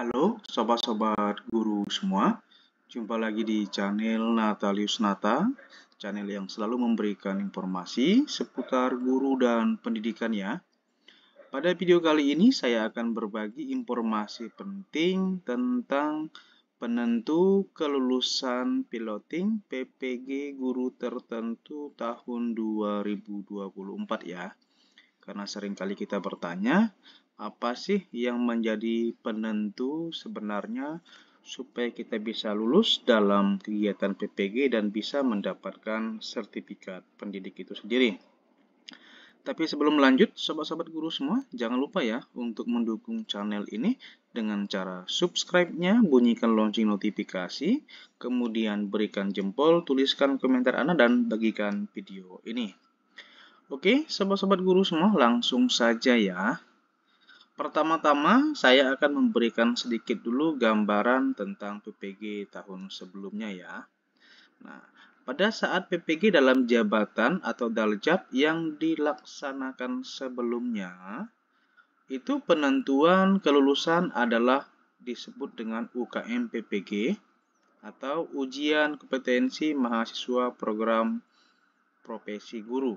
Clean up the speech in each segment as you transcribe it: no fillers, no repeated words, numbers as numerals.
Halo sobat-sobat guru semua, jumpa lagi di channel Natalius Nata, channel yang selalu memberikan informasi seputar guru dan pendidikan ya. Pada video kali ini saya akan berbagi informasi penting tentang penentu kelulusan piloting PPG guru tertentu tahun 2024 ya. Karena seringkali kita bertanya, apa sih yang menjadi penentu sebenarnya supaya kita bisa lulus dalam kegiatan PPG dan bisa mendapatkan sertifikat pendidik itu sendiri. Tapi sebelum lanjut, sobat-sobat guru semua, jangan lupa ya untuk mendukung channel ini dengan cara subscribe-nya, bunyikan lonceng notifikasi, kemudian berikan jempol, tuliskan komentar Anda, dan bagikan video ini. Oke, sobat-sobat guru semua, langsung saja ya. Pertama-tama, saya akan memberikan sedikit dulu gambaran tentang PPG tahun sebelumnya ya. Nah, pada saat PPG dalam jabatan atau daljab yang dilaksanakan sebelumnya, itu penentuan kelulusan adalah disebut dengan UKM PPG atau Ujian Kompetensi Mahasiswa Program Profesi Guru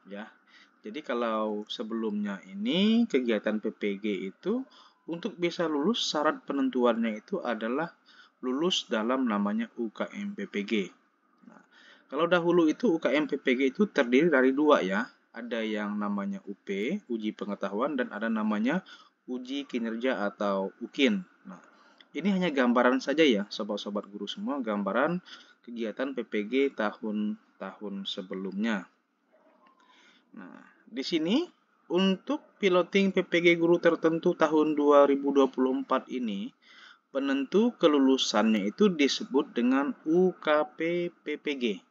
ya. Jadi kalau sebelumnya ini kegiatan PPG itu untuk bisa lulus syarat penentuannya itu adalah lulus dalam namanya UKM PPG. Nah, kalau dahulu itu UKM PPG itu terdiri dari dua ya. Ada yang namanya UP, uji pengetahuan, dan ada namanya uji kinerja atau UKIN. Nah, ini hanya gambaran saja ya, sobat-sobat guru semua, gambaran kegiatan PPG tahun-tahun sebelumnya. Nah, di sini untuk piloting PPG guru tertentu tahun 2024 ini, penentu kelulusannya itu disebut dengan UKP PPG.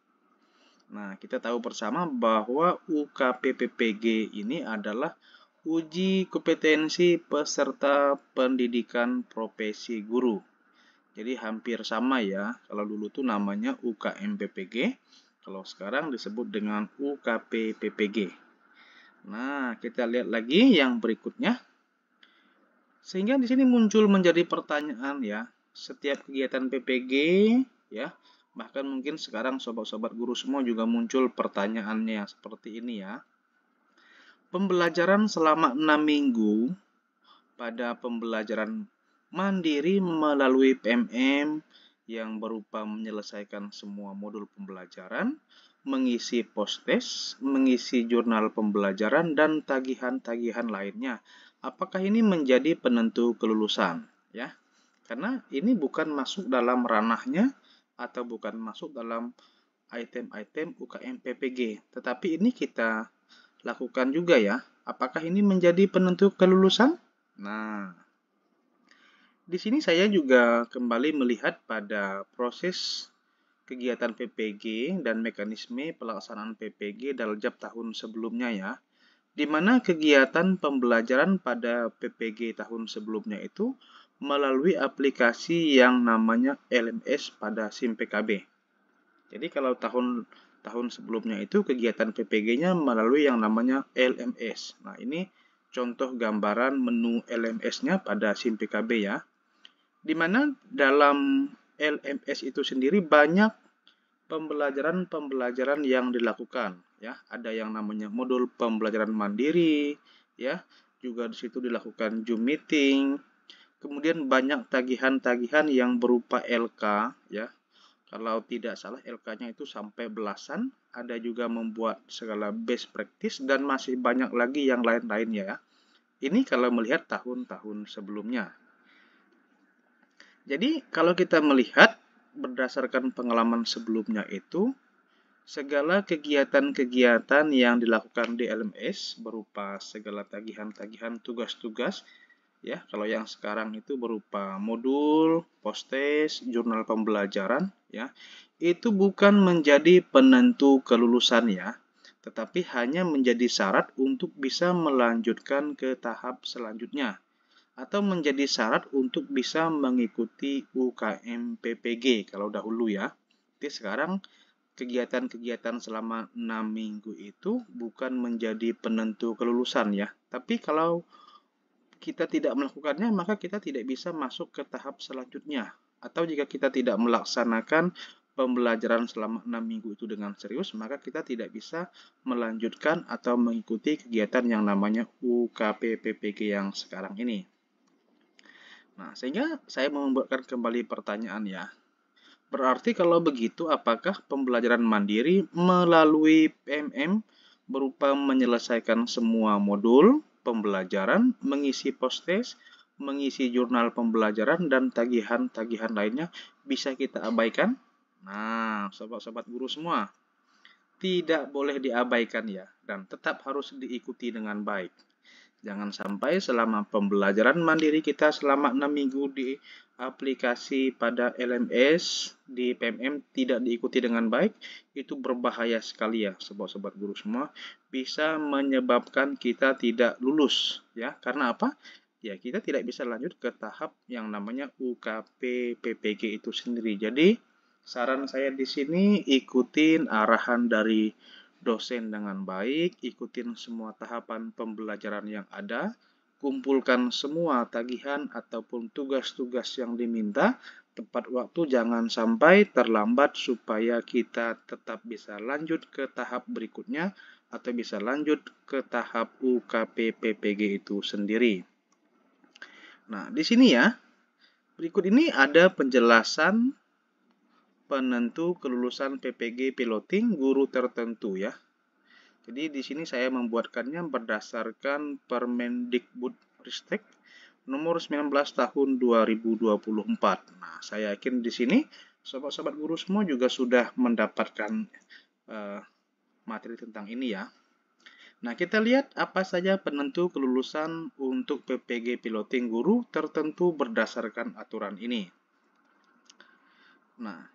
Nah, kita tahu bersama bahwa UKP PPG ini adalah uji kompetensi peserta pendidikan profesi guru. Jadi hampir sama ya, kalau dulu tuh namanya UKM PPG, kalau sekarang disebut dengan UKP PPG. Nah, kita lihat lagi yang berikutnya. Sehingga di sini muncul menjadi pertanyaan ya, setiap kegiatan PPG ya, bahkan mungkin sekarang sobat-sobat guru semua juga muncul pertanyaannya seperti ini ya. Pembelajaran selama 6 minggu pada pembelajaran mandiri melalui PMM yang berupa menyelesaikan semua modul pembelajaran, mengisi post-test, mengisi jurnal pembelajaran, dan tagihan-tagihan lainnya. Apakah ini menjadi penentu kelulusan? Ya, karena ini bukan masuk dalam ranahnya atau bukan masuk dalam item-item UKM PPG, tetapi ini kita lakukan juga ya. Apakah ini menjadi penentu kelulusan? Nah, di sini saya juga kembali melihat pada proses kegiatan PPG dan mekanisme pelaksanaan PPG daljab tahun sebelumnya ya, di mana kegiatan pembelajaran pada PPG tahun sebelumnya itu melalui aplikasi yang namanya LMS pada SIM PKB. Jadi kalau tahun sebelumnya itu kegiatan PPG-nya melalui yang namanya LMS. Nah, ini contoh gambaran menu LMS-nya pada SIM PKB ya, di mana dalam LMS itu sendiri banyak pembelajaran-pembelajaran yang dilakukan ya. Ada yang namanya modul pembelajaran mandiri ya, juga di situ dilakukan Zoom meeting. Kemudian banyak tagihan-tagihan yang berupa LK ya. Kalau tidak salah LK-nya itu sampai belasan. Ada juga membuat segala best practice dan masih banyak lagi yang lain-lainnya ya. Ini kalau melihat tahun-tahun sebelumnya. Jadi kalau kita melihat berdasarkan pengalaman sebelumnya itu, segala kegiatan-kegiatan yang dilakukan di LMS berupa segala tagihan-tagihan tugas-tugas, ya kalau yang sekarang itu berupa modul, post-test, jurnal pembelajaran, ya itu bukan menjadi penentu kelulusan ya, tetapi hanya menjadi syarat untuk bisa melanjutkan ke tahap selanjutnya, atau menjadi syarat untuk bisa mengikuti UKM PPG kalau dahulu ya. Jadi sekarang kegiatan-kegiatan selama 6 minggu itu bukan menjadi penentu kelulusan ya. Tapi kalau kita tidak melakukannya, maka kita tidak bisa masuk ke tahap selanjutnya. Atau jika kita tidak melaksanakan pembelajaran selama 6 minggu itu dengan serius, maka kita tidak bisa melanjutkan atau mengikuti kegiatan yang namanya UKP PPG yang sekarang ini. Nah, sehingga saya membuatkan kembali pertanyaan ya. Berarti kalau begitu, apakah pembelajaran mandiri melalui PMM berupa menyelesaikan semua modul pembelajaran, mengisi post-test, mengisi jurnal pembelajaran, dan tagihan-tagihan lainnya bisa kita abaikan? Nah, sobat-sobat guru semua, tidak boleh diabaikan ya, dan tetap harus diikuti dengan baik. Jangan sampai selama pembelajaran mandiri kita selama 6 minggu di aplikasi pada LMS di PMM tidak diikuti dengan baik, itu berbahaya sekali ya sobat-sobat guru semua, bisa menyebabkan kita tidak lulus ya. Karena apa? Ya kita tidak bisa lanjut ke tahap yang namanya UKP PPG itu sendiri. Jadi saran saya di sini ikutin arahan dari dosen dengan baik, ikutin semua tahapan pembelajaran yang ada, kumpulkan semua tagihan ataupun tugas-tugas yang diminta, tepat waktu, jangan sampai terlambat supaya kita tetap bisa lanjut ke tahap berikutnya atau bisa lanjut ke tahap UKP PPG itu sendiri. Nah, di sini ya, berikut ini ada penjelasan penentu kelulusan PPG piloting guru tertentu ya. Jadi di sini saya membuatkannya berdasarkan Permendikbudristek nomor 19 tahun 2024. Nah, saya yakin di sini sobat-sobat guru semua juga sudah mendapatkan materi tentang ini ya. Nah, kita lihat apa saja penentu kelulusan untuk PPG piloting guru tertentu berdasarkan aturan ini. Nah,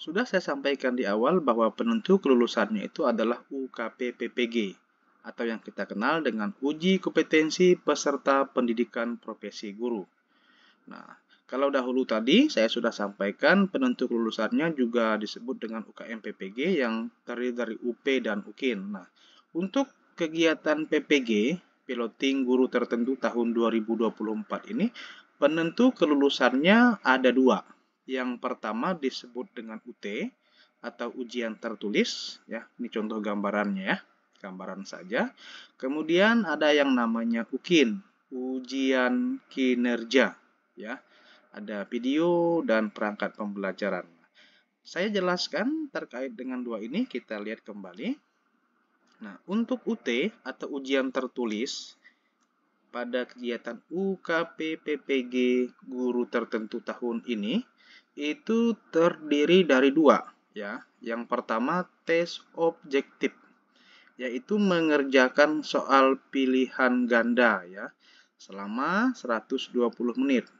sudah saya sampaikan di awal bahwa penentu kelulusannya itu adalah UKP PPG atau yang kita kenal dengan uji kompetensi peserta pendidikan profesi guru. Nah, kalau dahulu tadi saya sudah sampaikan penentu kelulusannya juga disebut dengan UKM PPG yang terdiri dari UP dan UKIN. Nah, untuk kegiatan PPG, piloting guru tertentu tahun 2024 ini, penentu kelulusannya ada dua. Yang pertama disebut dengan UT atau ujian tertulis ya. Ini contoh gambarannya ya. Gambaran saja. Kemudian ada yang namanya UKIN, ujian kinerja ya. Ada video dan perangkat pembelajaran. Saya jelaskan terkait dengan dua ini, kita lihat kembali. Nah, untuk UT atau ujian tertulis pada kegiatan UKP PPG guru tertentu tahun ini itu terdiri dari dua ya. Yang pertama tes objektif, yaitu mengerjakan soal pilihan ganda ya selama 120 menit.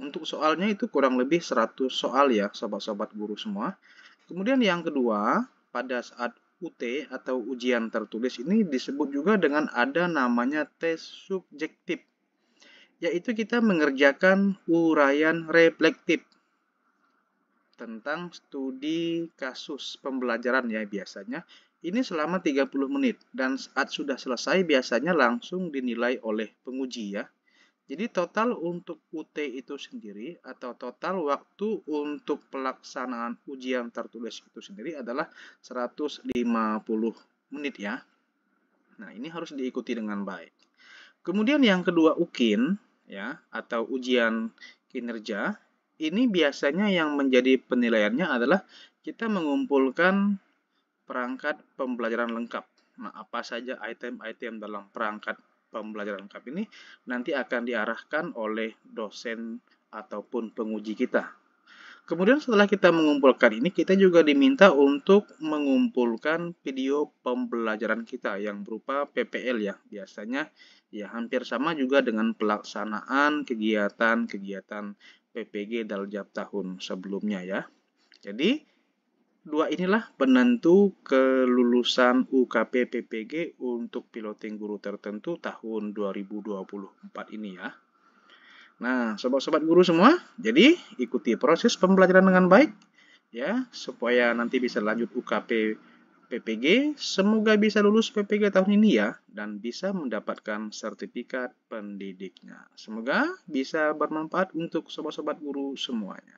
Untuk soalnya itu kurang lebih 100 soal ya sobat-sobat guru semua. Kemudian yang kedua, pada saat UT atau ujian tertulis ini disebut juga dengan ada namanya tes subjektif, yaitu kita mengerjakan uraian reflektif tentang studi kasus pembelajaran ya biasanya. Ini selama 30 menit dan saat sudah selesai biasanya langsung dinilai oleh penguji ya. Jadi total untuk UT itu sendiri atau total waktu untuk pelaksanaan ujian tertulis itu sendiri adalah 150 menit ya. Nah, ini harus diikuti dengan baik. Kemudian yang kedua UKIN ya atau ujian kinerja. Ini biasanya yang menjadi penilaiannya adalah kita mengumpulkan perangkat pembelajaran lengkap. Nah, apa saja item-item dalam perangkat pembelajaran lengkap ini nanti akan diarahkan oleh dosen ataupun penguji kita. Kemudian setelah kita mengumpulkan ini, kita juga diminta untuk mengumpulkan video pembelajaran kita yang berupa PPL ya. Biasanya ya hampir sama juga dengan pelaksanaan kegiatan-kegiatan PPG dalam tahun sebelumnya ya. Jadi dua inilah penentu kelulusan UKP PPG untuk piloting guru tertentu tahun 2024 ini ya. Nah, sobat-sobat guru semua, jadi ikuti proses pembelajaran dengan baik ya supaya nanti bisa lanjut UKP PPG. Semoga bisa lulus PPG tahun ini ya, dan bisa mendapatkan sertifikat pendidiknya. Semoga bisa bermanfaat untuk sobat-sobat guru semuanya.